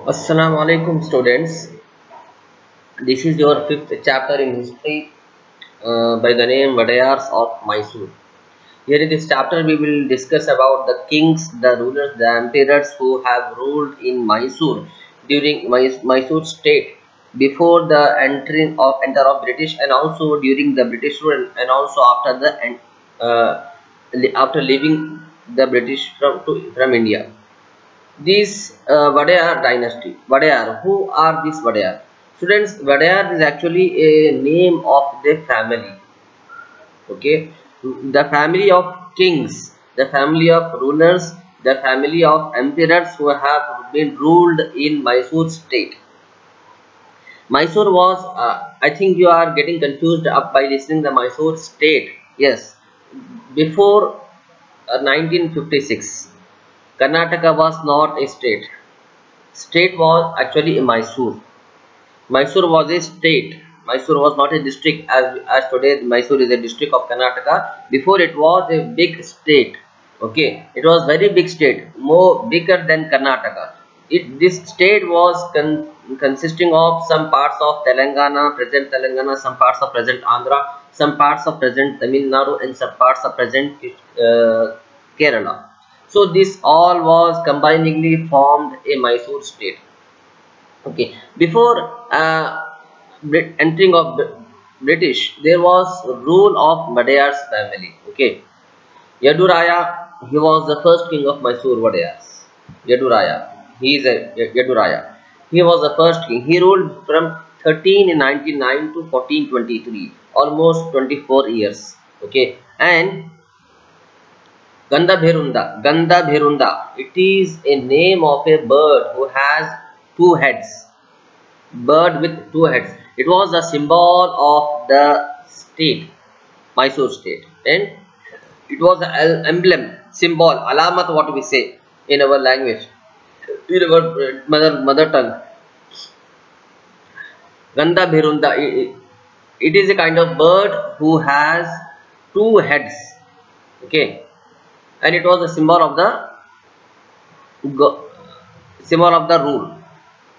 Assalamu alaikum students. This is your fifth chapter in history by the name Vadayars of Mysore. Here in this chapter we will discuss about the kings, the rulers, the emperors who have ruled in Mysore during Mysore state before the enter of British, and also during the British rule, and also after the after leaving the British from India. This Vadayar dynasty. Vadayar. Who are these Vadayar? Students, Vadayar is actually a name of the family. Okay, the family of kings, the family of rulers, the family of emperors who have been ruled in Mysore state. Mysore was, I think you are getting confused up by listening the Mysore state. Yes, before 1956, Karnataka was not a state. State was actually in Mysore. Mysore was a state. Mysore was not a district as today Mysore is a district of Karnataka. Before it was a big state. Okay, it was very big state, more bigger than Karnataka. This state was consisting of some parts of present Telangana, some parts of present Andhra, some parts of present Tamil Nadu, and some parts of present Kerala. So this all was combiningly formed a Mysore state. Okay, before entering of British, there was rule of Vadayar's family. Okay, Yaduraya, he was the first king of Mysore Vadayars. Yaduraya, he is a Yaduraya. He was the first king. He ruled from 1399 to 1423, almost 24 years. Okay, and Gandhabherunda. It is a name of a bird who has two heads. Bird with two heads. It was a symbol of the state, Mysore state, and it was an emblem, symbol, alamat. What we say in our language, in our mother tongue. Gandhabherunda. It is a kind of bird who has two heads. Okay, and it was a symbol of the rule,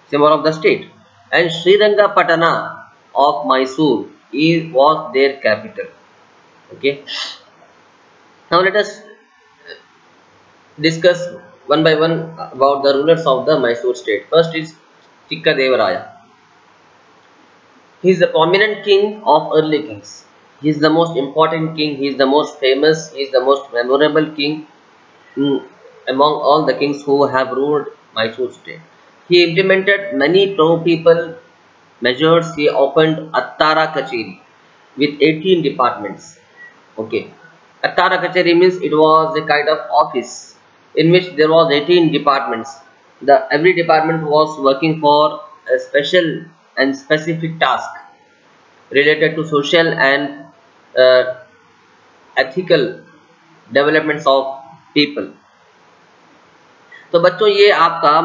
symbol of the state. And Srirangapatana of Mysore was their capital. Okay, now let us discuss one by one about the rulers of the Mysore state. First is Chikkadevaraya. He is the prominent king of early kings. He is the most important king. He is the most famous. He is the most memorable king among all the kings who have ruled Mysore state. He implemented many pro-people measures. He opened Attara Kacheri with 18 departments. Okay, Attara Kacheri means it was a kind of office in which there was 18 departments. Every department was working for a special and specific task related to social and ethical developments of people. तो बच्चों, ये आपका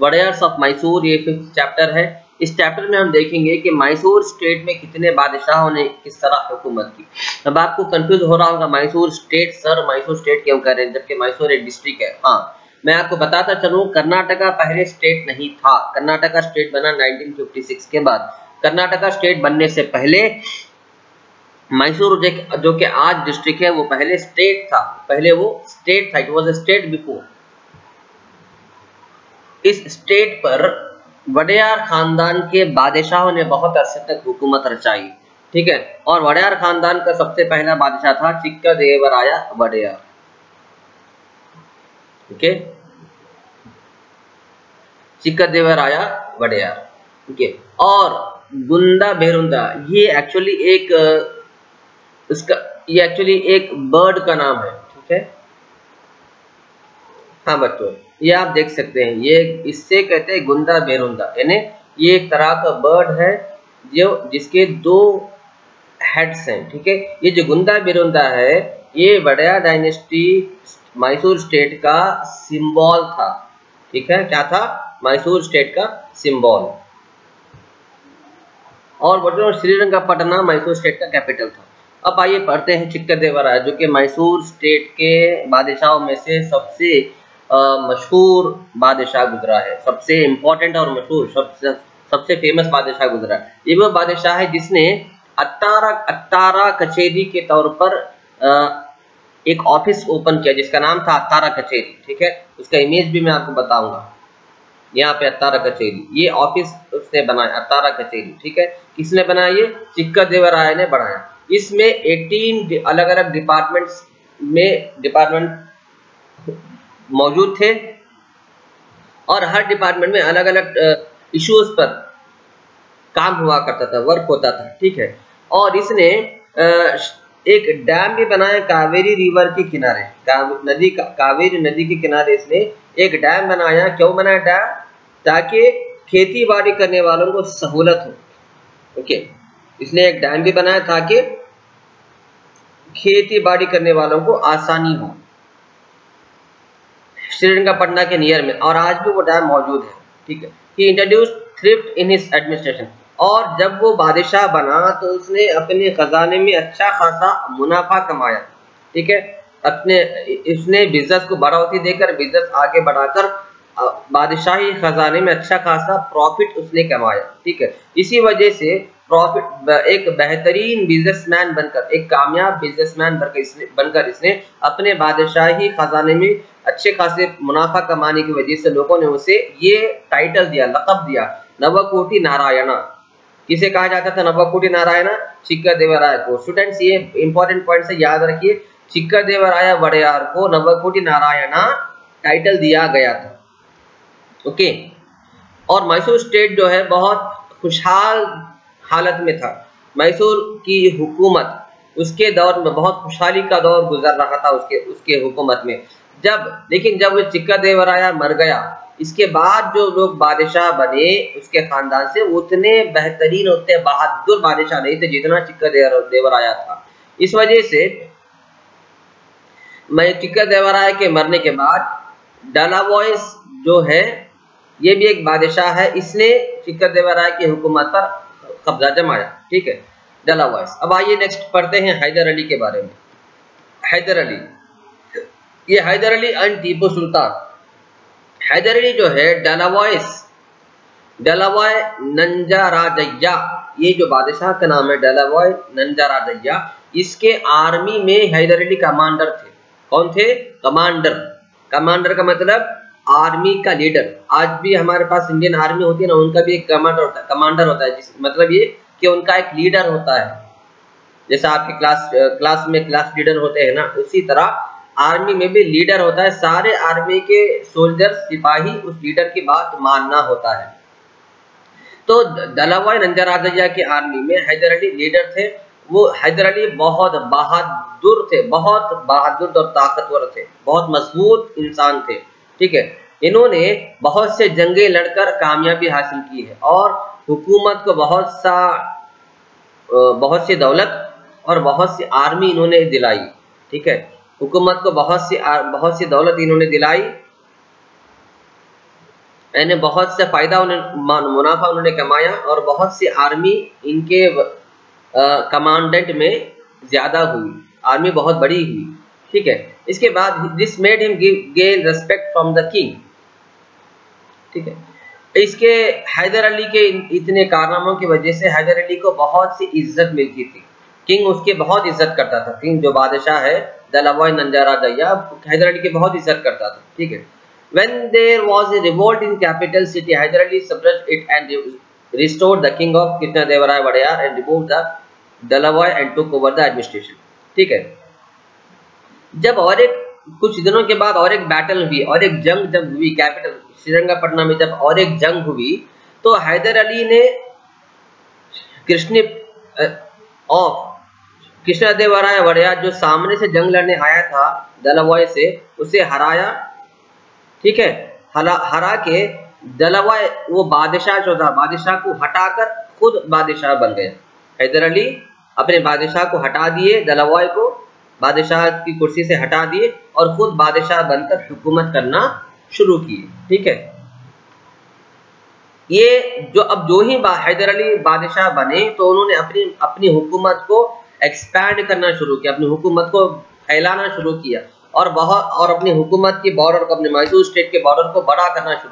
वडेयर्स of Mysore, ये 5th chapter है। इस chapter में हम देखेंगे कि मैसूर स्टेट में कितने बादशाहों ने किस तरह हुकूमत की। अब आपको कंफ्यूज हो रहा होगा, Mysore state sir, Mysore state क्यों कर रहे हैं जबकि मैसूर एक डिस्ट्रिक्ट है। हाँ, मैं आपको बताता चलूं, कर्नाटका पहले स्टेट नहीं था। कर्नाटका स्टेट बना 1956 के बाद। कर्नाटका स्टेट बनने से पहले मैसूर जो कि आज डिस्ट्रिक्ट है, वो पहले स्टेट था। पहले वो स्टेट था, it was a state before. इस स्टेट पर वडेयार खानदान के बादशाहों ने बहुत अरसे तक हुकूमत रचाई। ठीक है, और वडेयार खानदान का सबसे पहला बादशाह था चिक्कादेवराया वडेयार। ओके, चिक्कादेवराया वडेयार। ओके, और गुंदाभेरुंदा, ये एक्चुअली एक बर्ड का नाम है। ठीक है, हाँ बच्चों, ये आप देख सकते हैं, ये इससे कहते हैं गुंदाभेरुंदा, यानी ये एक तरह का बर्ड है जिसके 2 हेड्स हैं। ठीक है, ये जो गुंदाभेरुंदा है, ये वडेयार डायनेस्टी मैसूर स्टेट का सिंबल था। ठीक है, क्या था? मैसूर स्टेट का सिंबल। और बच्चों, श्रीरंगपटना मैसूर स्टेट का कैपिटल था। अब आइए पढ़ते हैं चिक्कादेवराया, जो कि मैसूर स्टेट के बादशाहों में से सबसे मशहूर बादशाह गुजरा है, सबसे इम्पोर्टेंट और मशहूर सबसे फेमस बादशाह गुजरा है। ये वो बादशाह है जिसने अत्तारा कचेरी के तौर पर एक ऑफिस ओपन किया जिसका नाम था अत्तारा कचेरी। ठीक है, उसका इमेज भी मैं आपको बताऊंगा। यहाँ पे अत्तारा कचेरी, ये ऑफिस उसने बनाया अत्तारा कचेरी। ठीक है, किसने बनाया? ये चिक्का देवराय ने बनाया। इसमें 18 अलग अलग डिपार्टमेंट मौजूद थे और हर डिपार्टमेंट में अलग अलग इश्यूज पर काम हुआ करता था, वर्क होता था। ठीक है, और इसने एक डैम भी बनाया कावेरी रिवर के किनारे, कावेरी नदी के किनारे इसने एक डैम बनाया। क्यों बनाया डैम? ताकि खेती बाड़ी करने वालों को सहूलत हो। ओके, इसने एक डैम भी बनाया ताकि खेती बाड़ी करने वालों को आसानी हो, श्रीरंगपटना के नियर में, और आज भी वो डैम मौजूद है। ठीक है, he introduced thrift in his administration, और जब वो बादशाह बना तो उसने अपने खजाने में अच्छा खासा मुनाफा कमाया। ठीक है, उसने बिजनेस को बढ़ावा देकर बिजनेस आगे बढ़ाकर बादशाही खजाने में अच्छा खासा प्रॉफिट उसने कमाया। ठीक है, इसी वजह से एक बेहतरीन बिजनेसमैन बनकर, एक कामयाब बिजनेसमैन बनकर इसने अपने बादशाही खजाने में अच्छे खासे मुनाफा कमाने की वजह से लोगों ने उसे ये टाइटल दिया, लक़ब दिया, नवकोटि नारायणा। किसे कहा जाता था नवकोटि नारायणा? चिक्का देवराय को। स्टूडेंट्स, ये इंपॉर्टेंट पॉइंट से याद रखिए, चिक्का देवराय वड़यार को नवकोटि नारायणा टाइटल दिया गया था। ओके, और मैसूर स्टेट जो है बहुत खुशहाल हालत में था। मैसूर की हुकूमत उसके दौर में बहुत खुशहाली का दौर गुजर रहा था उसके हुकूमत में। लेकिन जब चिक्का देवराया मर गया, इसके बाद जो लोग बादशाह बने उसके खानदान से, उतने बेहतरीन, उतने बहादुर बादशाह नहीं थे जितना चिक्का देवराया था। इस वजह से चिक्का देवराया के मरने के बाद डालावॉयस जो है, ये भी एक बादशाह है, इसने चिक्का देवराय की हुकूमत पर कब्जा जमाया। ठीक है, डालावॉयस। अब आइए नेक्स्ट पढ़ते हैं हैदर अली के बारे में। हैदर अली, ये हैदर अली एंड टीपू सुल्तान। हैदर अली जो है डालावॉय नंजाराजय्या, ये जो बादशाह का नाम है डालावॉय नंजाराजय्या, इसके आर्मी में हैदर अली कमांडर थे। कौन थे? कमांडर। कमांडर का मतलब आर्मी का लीडर। आज भी हमारे पास इंडियन आर्मी होती है ना, उनका भी एक कमांडर होता है, मतलब ये कि उनका एक लीडर होता है। जैसा आपके क्लास में क्लास लीडर होते हैं ना, उसी तरह आर्मी में भी लीडर होता है। सारे आर्मी के सोल्जर्स, सिपाही उस लीडर की बात मानना होता है। तो डालावॉय नंजाराजय्या की आर्मी में हैदर अली लीडर थे। वो हैदर अली बहुत बहादुर थे, बहुत बहादुर और ताकतवर थे, बहुत मजबूत इंसान थे। ठीक है, इन्होंने बहुत से जंगें लड़कर कामयाबी हासिल की है और हुकूमत को बहुत सी दौलत और बहुत सी आर्मी इन्होंने दिलाई। ठीक है, हुकूमत को बहुत सी दौलत इन्होंने दिलाई, यानी बहुत से फायदा मुनाफा उन्होंने कमाया और बहुत सी आर्मी इनके कमांडेंट में ज्यादा हुई, आर्मी बहुत बड़ी हुई। ठीक है, इसके बाद this made him gain respect from the king. ठीक है, इसके हैदर अली के इतने कारनामों की वजह से हैदर अली को बहुत सी इज्जत मिलती थी। किंग उसके बहुत इज्जत करता था। किंग जो बादशाह है डालावॉय नंजाराजय्या, हैदर अली की बहुत इज्जत करता था। ठीक है, when there was a revolt in capital city, Hyder Ali suppressed it and restored the king of Krishnadevaraya Wadayar and removed the Dalavoy and took over the administration। ठीक है, जब और एक कुछ दिनों के बाद और एक बैटल हुई और एक जंग जब हुई कैपिटल श्रीरंगपटना में, जब और एक जंग हुई तो हैदर अली ने कृष्णदेवराय वड़यार जो सामने से जंग लड़ने आया था डालावॉय से, उसे हराया। ठीक है, हरा के डालावॉय वो बादशाह जो था, बादशाह को हटाकर खुद बादशाह बन गया। हैदर अली अपने बादशाह को हटा दिए, डालावॉय को बादशाह की कुर्सी से हटा दिए और खुद बादशाह बनकर हुकूमत करना शुरू की। ठीक है, ये जो ही हैदर अली बादशाह बने तो उन्होंने अपनी हुकूमत को एक्सपैंड करना शुरू किया, अपनी हुकूमत को फैलाना शुरू किया और अपनी हुकूमत की बॉर्डर को, अपने मैसूर स्टेट के बॉर्डर को बड़ा करना शुरू